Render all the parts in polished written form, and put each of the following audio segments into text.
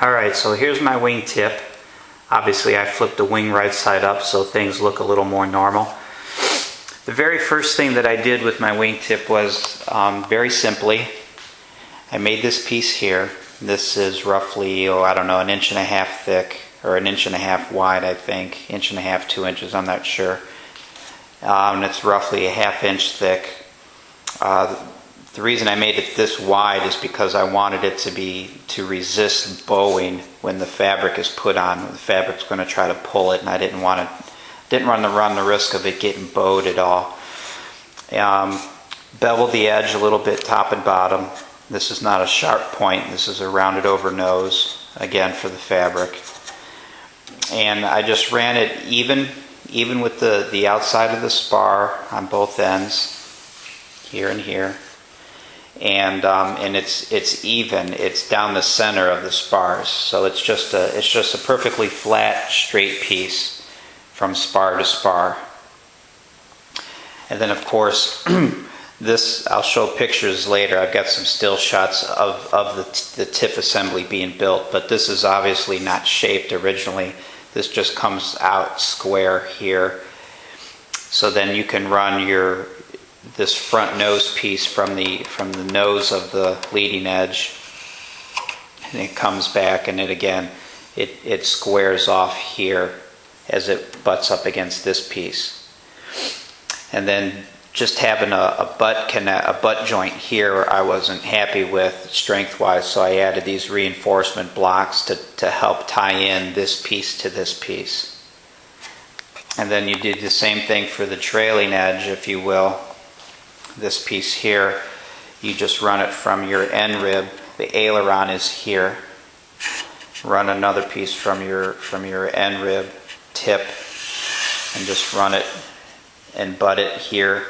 Alright, so here's my wing tip. Obviously I flipped the wing right side up so things look a little more normal. The very first thing that I did with my wing tip was very simply, I made this piece here. This is roughly, I don't know, 1.5 inches thick, or 1.5 inches wide, I think. 1.5 inches, 2 inches, I'm not sure. And it's roughly 1/2 inch thick. The reason I made it this wide is because I wanted it to resist bowing when the fabric is put on. The fabric's going to try to pull it, and I didn't run the risk of it getting bowed at all. Beveled the edge a little bit, top and bottom. This is not a sharp point. This is a rounded over nose, again for the fabric. And I just ran it even with the outside of the spar on both ends, here and here. And it's even. It's down the center of the spars, so it's just a perfectly flat, straight piece from spar to spar. And then, of course, this I'll show pictures later. I've got some still shots of the tip assembly being built, but this is obviously not shaped originally. This just comes out square here. So then you can run this front nose piece from the nose of the leading edge, and it comes back, and it squares off here as it butts up against this piece. And then just having a butt joint here I wasn't happy with strength wise, so I added these reinforcement blocks to help tie in this piece to this piece. And then you did the same thing for the trailing edge, if you will. This piece here, you just run it from your end rib. The aileron is here. Run another piece from your end rib tip, and just run it and butt it here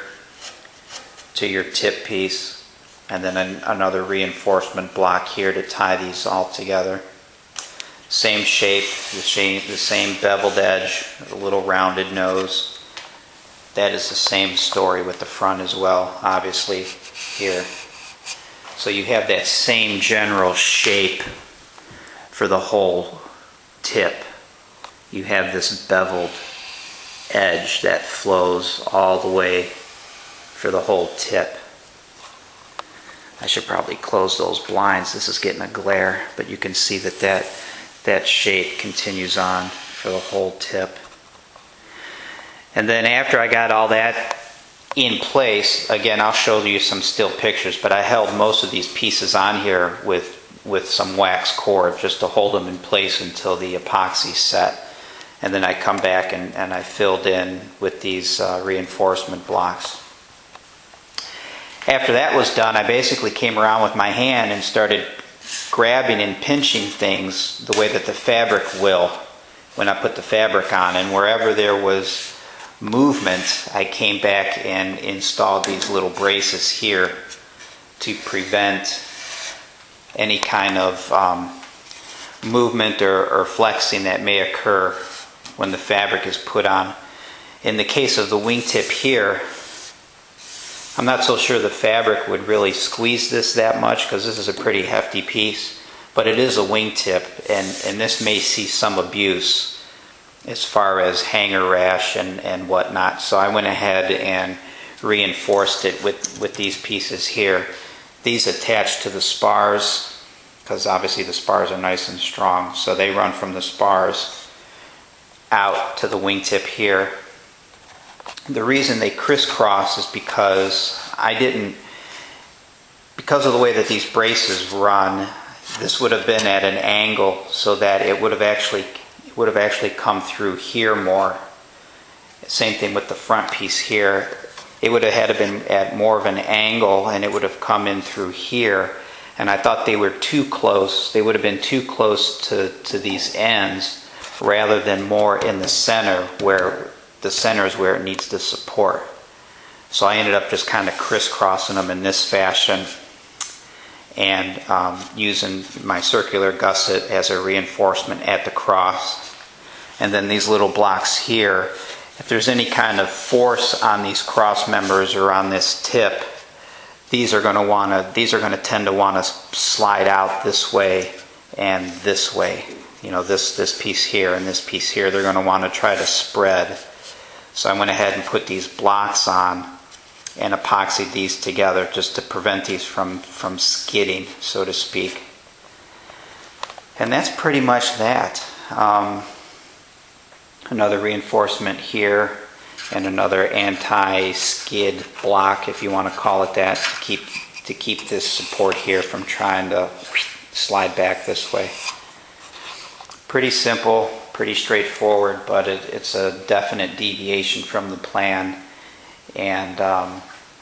to your tip piece, and then another reinforcement block here to tie these all together. Same shape, the same beveled edge, a little rounded nose. That is the same story with the front as well, obviously, here. So you have that same general shape for the whole tip. You have this beveled edge that flows all the way for the whole tip. I should probably close those blinds. This is getting a glare, but you can see that shape continues on for the whole tip. And then after I got all that in place, again, I'll show you some still pictures, but I held most of these pieces on here with some wax cord just to hold them in place until the epoxy set. And then I come back and I filled in with these reinforcement blocks. After that was done, I basically came around with my hand and started grabbing and pinching things the way that the fabric will when I put the fabric on. And wherever there was movement, I came back and installed these little braces here to prevent any kind of movement or flexing that may occur when the fabric is put on. In the case of the wingtip here, I'm not so sure the fabric would really squeeze this that much because this is a pretty hefty piece, but it is a wingtip, and this may see some abuse as far as hanger rash and whatnot. So I went ahead and reinforced it with these pieces here. These attach to the spars because obviously the spars are nice and strong, so they run from the spars out to the wingtip here. The reason they crisscross is because because of the way that these braces run, this would have been at an angle so that it would have actually come through here more. Same thing with the front piece here. It would have had to been at more of an angle, and it would have come in through here. And I thought they were too close. They would have been too close to these ends rather than more in the center, where the center is where it needs the support. So I ended up just kind of crisscrossing them in this fashion and using my circular gusset as a reinforcement at the cross. And then these little blocks here, if there's any kind of force on these cross members or on this tip, these are going to tend to want to slide out this way and this way. You know, this piece here and this piece here, they're going to want to try to spread. So I went ahead and put these blocks on and epoxied these together just to prevent these from skidding, so to speak. And that's pretty much that. Another reinforcement here and another anti-skid block, if you want to call it that, to keep this support here from trying to slide back this way. Pretty simple, pretty straightforward, but it's a definite deviation from the plan, and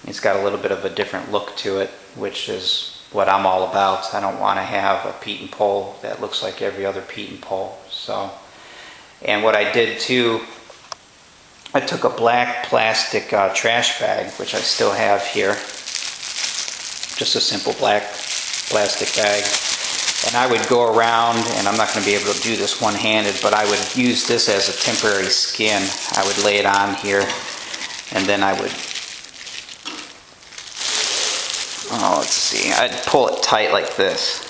it's got a little bit of a different look to it, which is what I'm all about. I don't want to have a Pietenpol that looks like every other Pietenpol. So, and what I did too, I took a black plastic trash bag, which I still have here, just a simple black plastic bag. And I would go around, and I'm not going to be able to do this one-handed, but I would use this as a temporary skin. I would lay it on here, and then I would, let's see, I'd pull it tight like this,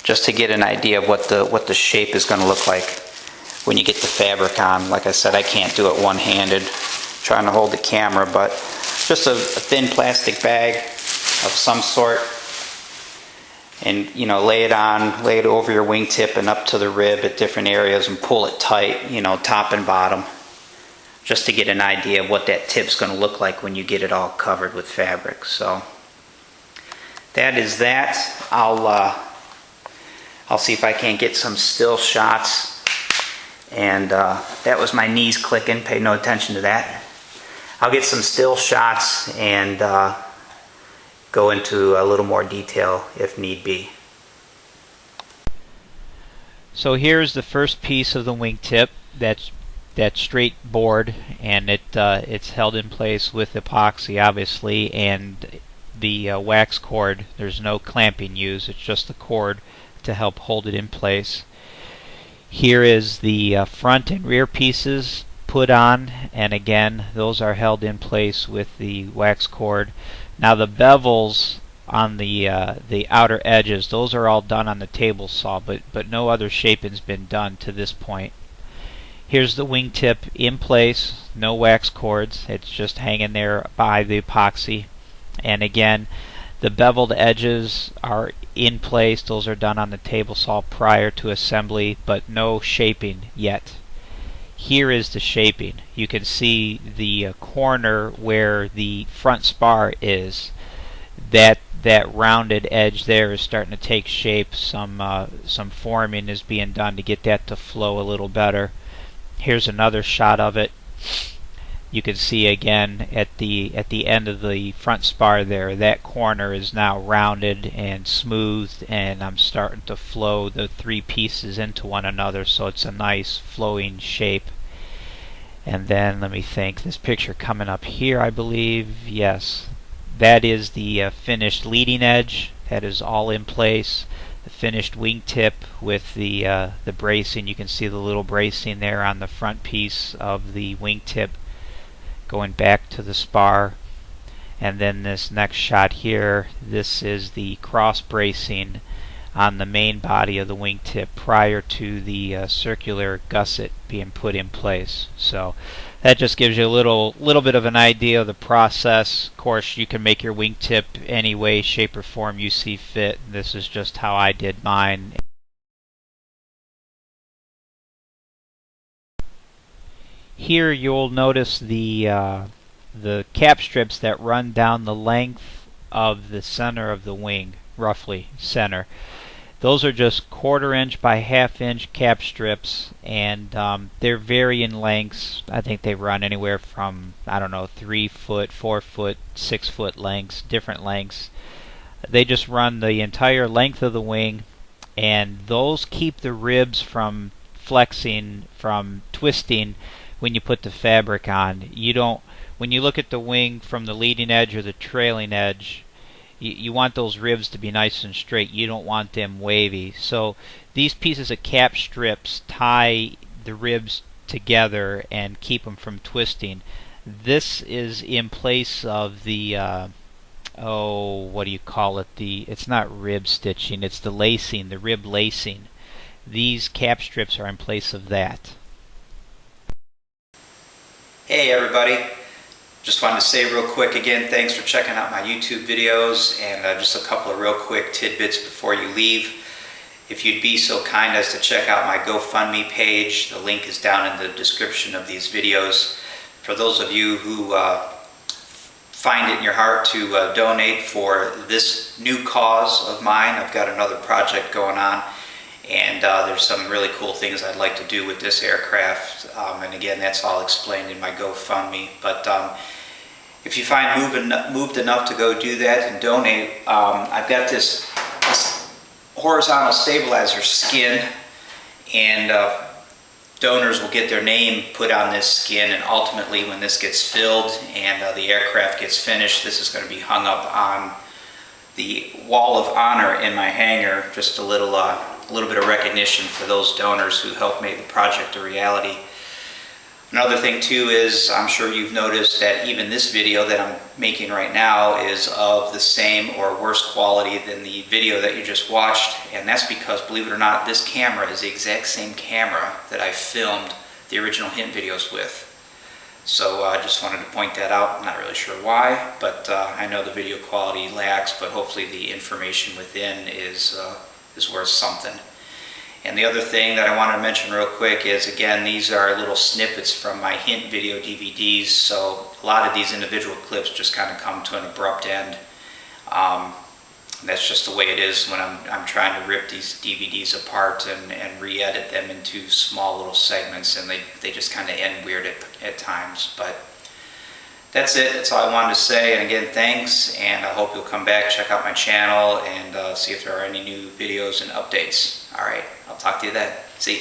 just to get an idea of what the shape is going to look like when you get the fabric on. Like I said, I can't do it one-handed, trying to hold the camera, but just a thin plastic bag of some sort. And, you know, lay it over your wingtip and up to the rib at different areas and pull it tight, you know, top and bottom, just to get an idea of what that tip's going to look like when you get it all covered with fabric. So that is that. I'll see if I can't get some still shots. And that was my knees clicking. Pay no attention to that. I'll get some still shots and go into a little more detail if need be. So here's the first piece of the wingtip. That's that straight board, and it's held in place with epoxy, obviously, and the wax cord. There's no clamping used. It's just the cord to help hold it in place. Here is the front and rear pieces put on, and again, those are held in place with the wax cord. Now the bevels on the outer edges, those are all done on the table saw, but no other shaping's been done to this point. Here's the wingtip in place, no wax cords, it's just hanging there by the epoxy. And again, the beveled edges are in place, those are done on the table saw prior to assembly, but no shaping yet. Here is the shaping. You can see the corner where the front spar is. That rounded edge there is starting to take shape. Some forming is being done to get that to flow a little better. Here's another shot of it. You can see again at the end of the front spar there, that corner is now rounded and smoothed, and I'm starting to flow the three pieces into one another, so it's a nice flowing shape. And then let me think, this picture coming up here, I believe, yes, that is the finished leading edge. That is all in place. The finished wingtip with the bracing. You can see the little bracing there on the front piece of the wingtip going back to the spar. And then this next shot here, this is the cross bracing on the main body of the wingtip prior to the circular gusset being put in place. So that just gives you a little bit of an idea of the process. Of course, you can make your wingtip any way, shape, or form you see fit. This is just how I did mine. Here you'll notice the cap strips that run down the length of the center of the wing, roughly center. Those are just 1/4 inch by 1/2 inch cap strips, and they're varying lengths. I think they run anywhere from, I don't know, 3 foot, 4 foot, 6 foot lengths, different lengths. They just run the entire length of the wing, and those keep the ribs from flexing, from twisting when you put the fabric on. You don't, when you look at the wing from the leading edge or the trailing edge, you want those ribs to be nice and straight. You don't want them wavy. So these pieces of cap strips tie the ribs together and keep them from twisting. This is in place of the oh, what do you call it? It's not rib stitching, it's the lacing, the rib lacing. These cap strips are in place of that. Hey everybody, just wanted to say real quick again, thanks for checking out my YouTube videos, and just a couple of real quick tidbits before you leave. If you'd be so kind as to check out my GoFundMe page, the link is down in the description of these videos. For those of you who find it in your heart to donate for this new cause of mine, I've got another project going on, and there's some really cool things I'd like to do with this aircraft, and again, that's all explained in my GoFundMe. But if you find moved enough to go do that and donate, I've got this horizontal stabilizer skin, and donors will get their name put on this skin, and ultimately when this gets filled and the aircraft gets finished, this is going to be hung up on the wall of honor in my hangar. Just a little bit of recognition for those donors who helped make the project a reality. Another thing too is, I'm sure you've noticed that even this video that I'm making right now is of the same or worse quality than the video that you just watched, and that's because, believe it or not, this camera is the exact same camera that I filmed the original hint videos with. So I just wanted to point that out. I'm not really sure why, but I know the video quality lacks, but hopefully the information within is worth something. And the other thing that I want to mention real quick is, again, these are little snippets from my hint video DVDs, so a lot of these individual clips just kind of come to an abrupt end. That's just the way it is when I'm trying to rip these DVDs apart and re-edit them into small little segments, and they just kind of end weird at times. But that's it. That's all I wanted to say. And again, thanks, and I hope you'll come back, check out my channel, and see if there are any new videos and updates. All right, I'll talk to you then. See you.